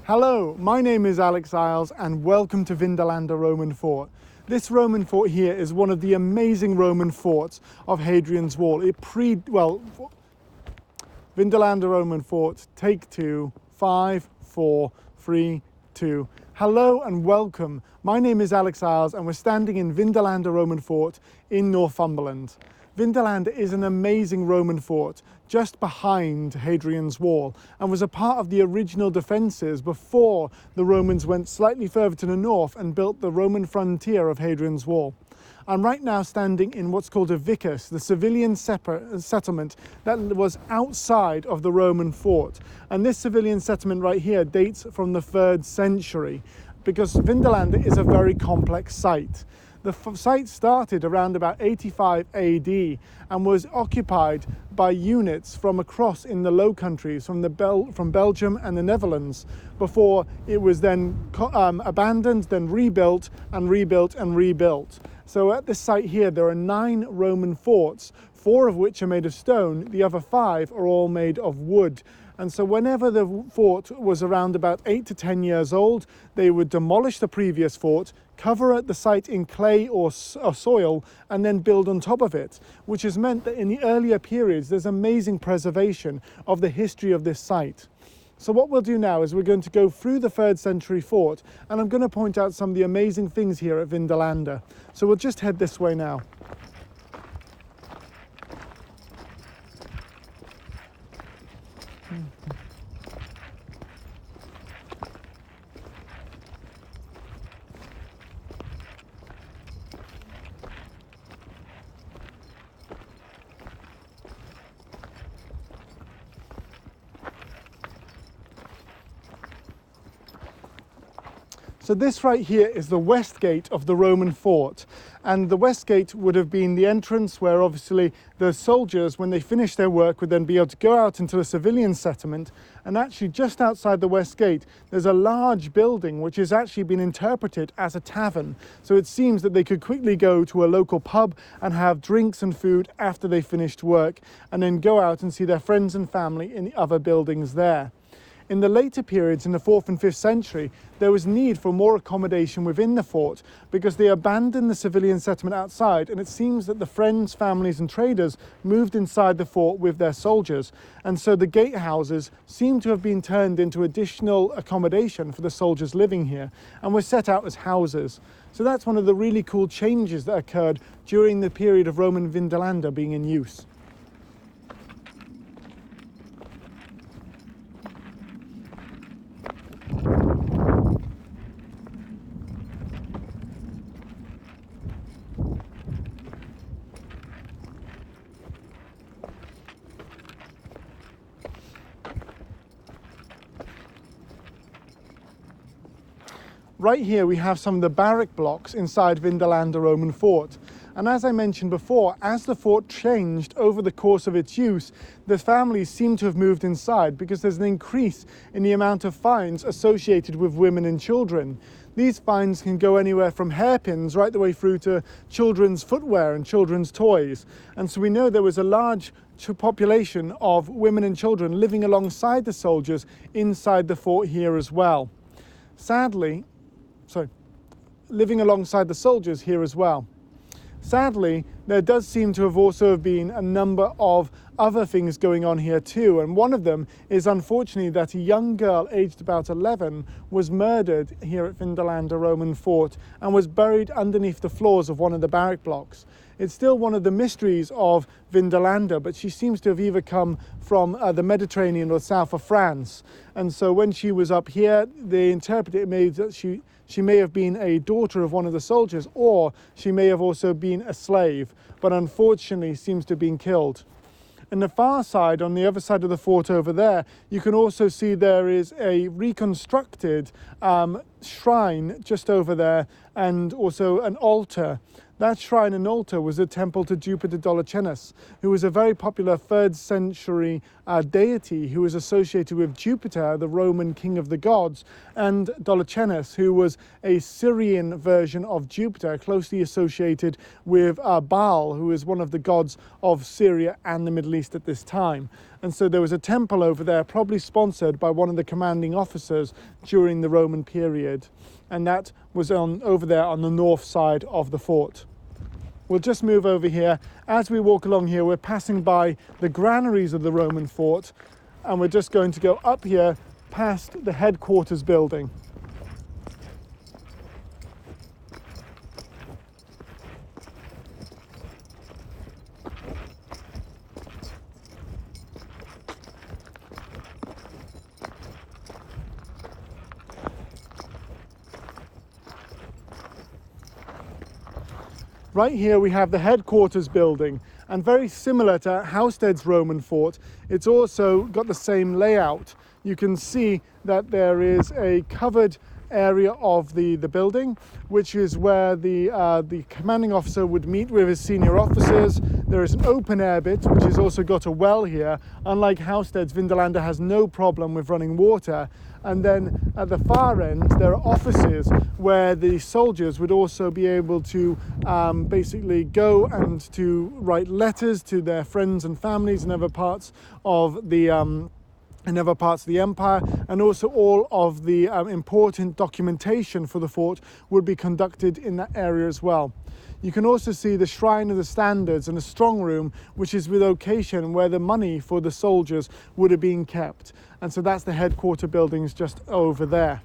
Hello, my name is Alex Isles and welcome to Vindolanda Roman Fort. This Roman fort here is one of the amazing Roman forts of Hadrian's Wall. Vindolanda Roman Fort, take two, 5, 4, 3, 2. Hello and welcome. My name is Alex Isles and we're standing in Vindolanda Roman Fort in Northumberland. Vindolanda is an amazing Roman fort just behind Hadrian's Wall and was a part of the original defences before the Romans went slightly further to the north and built the Roman frontier of Hadrian's Wall. I'm right now standing in what's called a vicus, the civilian settlement that was outside of the Roman fort. And this civilian settlement right here dates from the 3rd century because Vindolanda is a very complex site. The site started around about 85 AD and was occupied by units from across in the Low Countries, from Belgium and the Netherlands, before it was then abandoned, then rebuilt and rebuilt and rebuilt. So at this site here, there are 9 Roman forts, 4 of which are made of stone, the other 5 are all made of wood. And so whenever the fort was around about 8 to 10 years old, they would demolish the previous fort, cover the site in clay or soil, and then build on top of it, which has meant that in the earlier periods, there's amazing preservation of the history of this site. So what we'll do now is we're going to go through the 3rd century fort, and I'm going to point out some of the amazing things here at Vindolanda. So we'll just head this way now. So this right here is the west gate of the Roman fort, and the west gate would have been the entrance where obviously the soldiers, when they finished their work, would then be able to go out into the civilian settlement. And actually just outside the west gate there's a large building which has actually been interpreted as a tavern, so it seems that they could quickly go to a local pub and have drinks and food after they finished work, and then go out and see their friends and family in the other buildings there. In the later periods, in the 4th and 5th century, there was need for more accommodation within the fort because they abandoned the civilian settlement outside, and it seems that the friends, families and traders moved inside the fort with their soldiers, and so the gatehouses seem to have been turned into additional accommodation for the soldiers living here and were set out as houses. So that's one of the really cool changes that occurred during the period of Roman Vindolanda being in use. Right here we have some of the barrack blocks inside Vindolanda Roman Fort. And as I mentioned before, as the fort changed over the course of its use, the families seem to have moved inside because there's an increase in the amount of fines associated with women and children. These fines can go anywhere from hairpins right the way through to children's footwear and children's toys. And so we know there was a large population of women and children living alongside the soldiers inside the fort here as well. Living alongside the soldiers here as well. Sadly, there does seem to have also been a number of other things going on here too, and one of them is unfortunately that a young girl aged about 11 was murdered here at Vindolanda Roman Fort and was buried underneath the floors of one of the barrack blocks. It's still one of the mysteries of Vindolanda, but she seems to have either come from the Mediterranean or south of France. And so when she was up here, they interpreted it made that she may have been a daughter of one of the soldiers, or she may have also been a slave, but unfortunately seems to have been killed. On the far side, on the other side of the fort over there, you can also see there is a reconstructed shrine just over there, and also an altar That shrine and altar was a temple to Jupiter Dolichanes, who was a very popular 3rd century deity who was associated with Jupiter, the Roman king of the gods, and Dolichanes, who was a Syrian version of Jupiter, closely associated with Baal, who is one of the gods of Syria and the Middle East at this time. And so there was a temple over there, probably sponsored by one of the commanding officers during the Roman period. And that was over there on the north side of the fort. We'll just move over here. As we walk along here, we're passing by the granaries of the Roman fort, and we're just going to go up here past the headquarters building. Right here we have the headquarters building, and very similar to Housted's Roman fort, it's also got the same layout. You can see that there is a covered area of the building, which is where the commanding officer would meet with his senior officers. There is an open air bit, which has also got a well here. Unlike Housted's, Vindolanda has no problem with running water. And then at the far end, there are offices where the soldiers would also be able to basically go and to write letters to their friends and families in other parts of the empire, and also all of the important documentation for the fort would be conducted in that area as well. You can also see the Shrine of the Standards and the strong room, which is the location where the money for the soldiers would have been kept. And so that's the headquarter buildings just over there.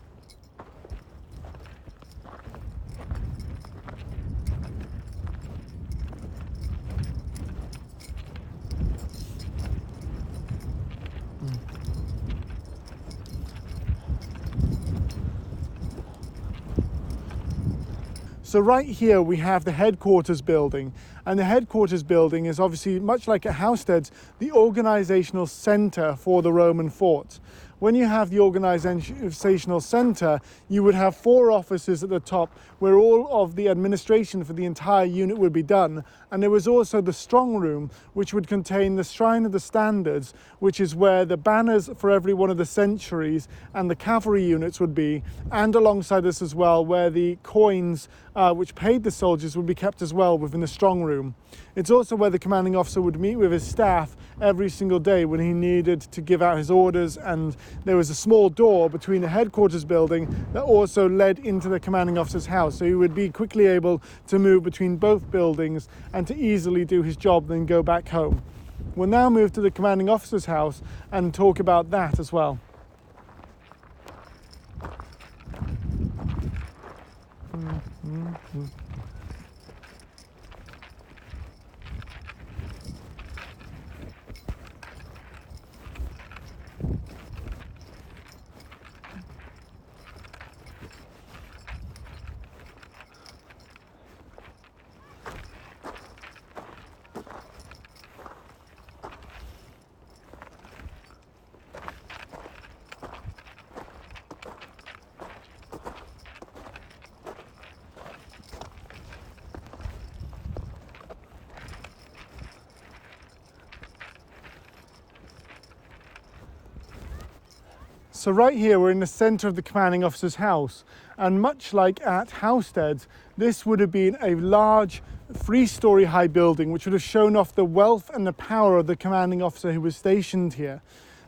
So right here we have the headquarters building, and the headquarters building is obviously, much like at Housted's, the organizational center for the Roman fort. When you have the organizational center, you would have 4 offices at the top where all of the administration for the entire unit would be done. And there was also the strong room, which would contain the Shrine of the Standards, which is where the banners for every one of the centuries and the cavalry units would be, and alongside this as well, where the coins which paid the soldiers would be kept as well within the strong room. It's also where the commanding officer would meet with his staff every single day when he needed to give out his orders, and there was a small door between the headquarters building that also led into the commanding officer's house, so he would be quickly able to move between both buildings and to easily do his job, then go back home. We'll now move to the commanding officer's house and talk about that as well. So right here we're in the centre of the commanding officer's house, and much like at Housted's, this would have been a large 3-storey high building which would have shown off the wealth and the power of the commanding officer who was stationed here.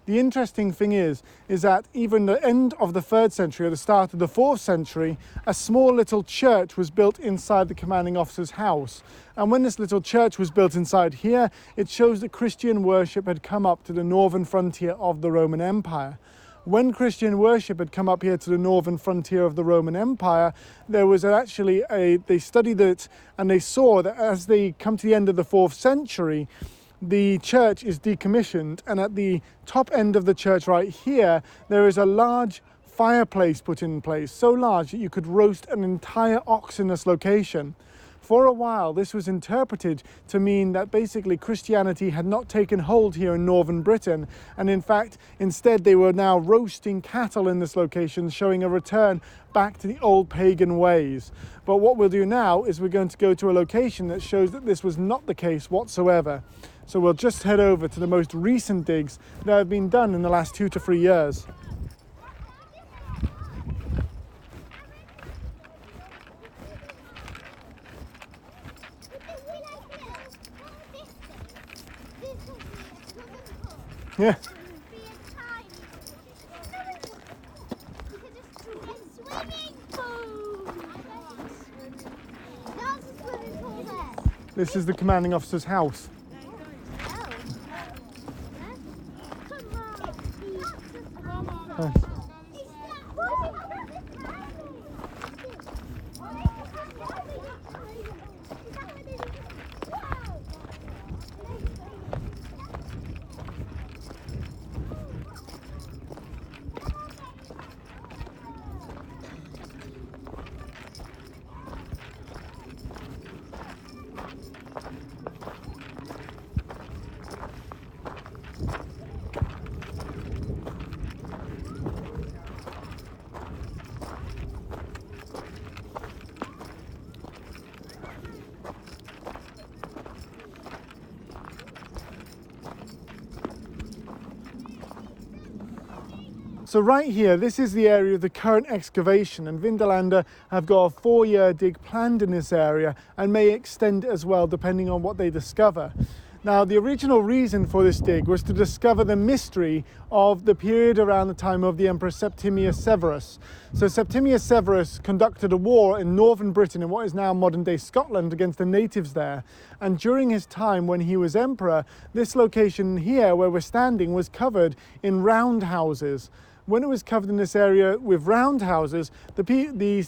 The interesting thing is that even the end of the 3rd century or the start of the 4th century, a small little church was built inside the commanding officer's house. And when this little church was built inside here, it shows that Christian worship had come up to the northern frontier of the Roman Empire. When Christian worship had come up here to the northern frontier of the Roman Empire, there was actually they studied it, and they saw that as they come to the end of the 4th century, the church is decommissioned, and at the top end of the church right here, there is a large fireplace put in place, so large that you could roast an entire ox in this location. For a while, this was interpreted to mean that basically Christianity had not taken hold here in northern Britain, and in fact, instead they were now roasting cattle in this location, showing a return back to the old pagan ways. But what we'll do now is we're going to go to a location that shows that this was not the case whatsoever. So we'll just head over to the most recent digs that have been done in the last 2 to 3 years. Yeah. This is the commanding officer's house. Nice. So right here, this is the area of the current excavation, and Vindolanda have got a 4-year dig planned in this area and may extend as well depending on what they discover. Now, the original reason for this dig was to discover the mystery of the period around the time of the Emperor Septimius Severus. So Septimius Severus conducted a war in northern Britain, in what is now modern-day Scotland, against the natives there. And during his time when he was emperor, this location here where we're standing was covered in roundhouses. When it was covered in this area with roundhouses, the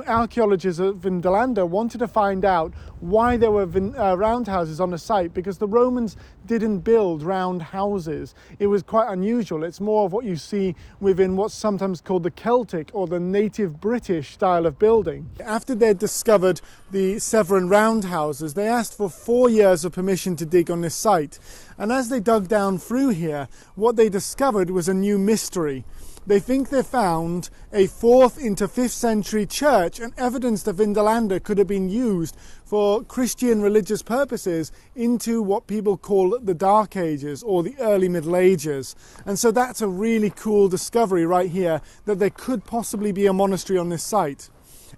archaeologists at Vindolanda wanted to find out why there were roundhouses on the site, because the Romans didn't build round houses. It was quite unusual. It's more of what you see within what's sometimes called the Celtic or the native British style of building. After they'd discovered the Severan roundhouses, they asked for 4 years of permission to dig on this site. And as they dug down through here, what they discovered was a new mystery. They think they found a 4th into 5th century church and evidence that Vindolanda could have been used for Christian religious purposes into what people call the Dark Ages or the early Middle Ages. And so that's a really cool discovery right here, that there could possibly be a monastery on this site.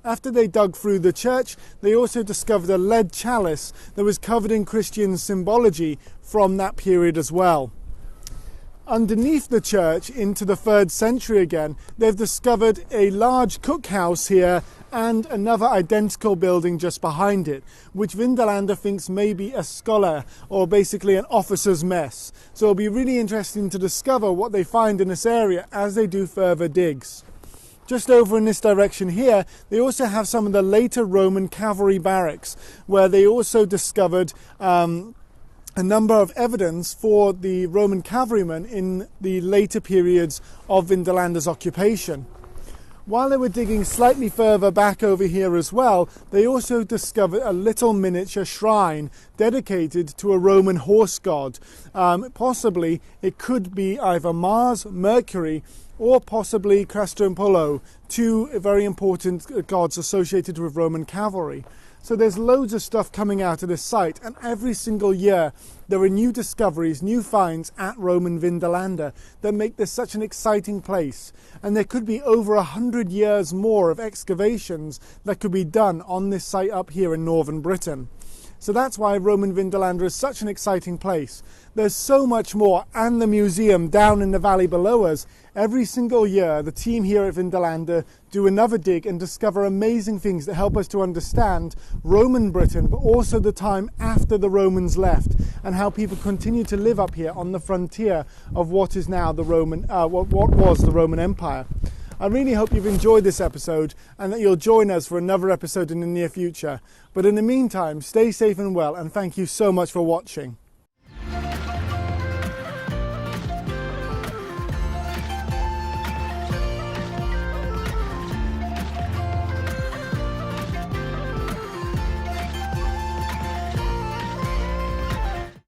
After they dug through the church, they also discovered a lead chalice that was covered in Christian symbology from that period as well. Underneath the church, into the 3rd century again, they've discovered a large cookhouse here and another identical building just behind it, which Vindolanda thinks may be a scholar or basically an officer's mess. So it'll be really interesting to discover what they find in this area as they do further digs. Just over in this direction here, they also have some of the later Roman cavalry barracks, where they also discovered a number of evidence for the Roman cavalrymen in the later periods of Vindolanda's occupation. While they were digging slightly further back over here as well, they also discovered a little miniature shrine dedicated to a Roman horse god. Possibly it could be either Mars, Mercury, or possibly Castor and Apollo, 2 very important gods associated with Roman cavalry. So there's loads of stuff coming out of this site, and every single year there are new discoveries, new finds at Roman Vindolanda that make this such an exciting place. And there could be over 100 years more of excavations that could be done on this site up here in northern Britain. So that's why Roman Vindolanda is such an exciting place. There's so much more, and the museum down in the valley below us. Every single year, the team here at Vindolanda do another dig and discover amazing things that help us to understand Roman Britain, but also the time after the Romans left, and how people continue to live up here on the frontier of what is now the Roman, what was the Roman Empire. I really hope you've enjoyed this episode and that you'll join us for another episode in the near future. But in the meantime, stay safe and well, and thank you so much for watching.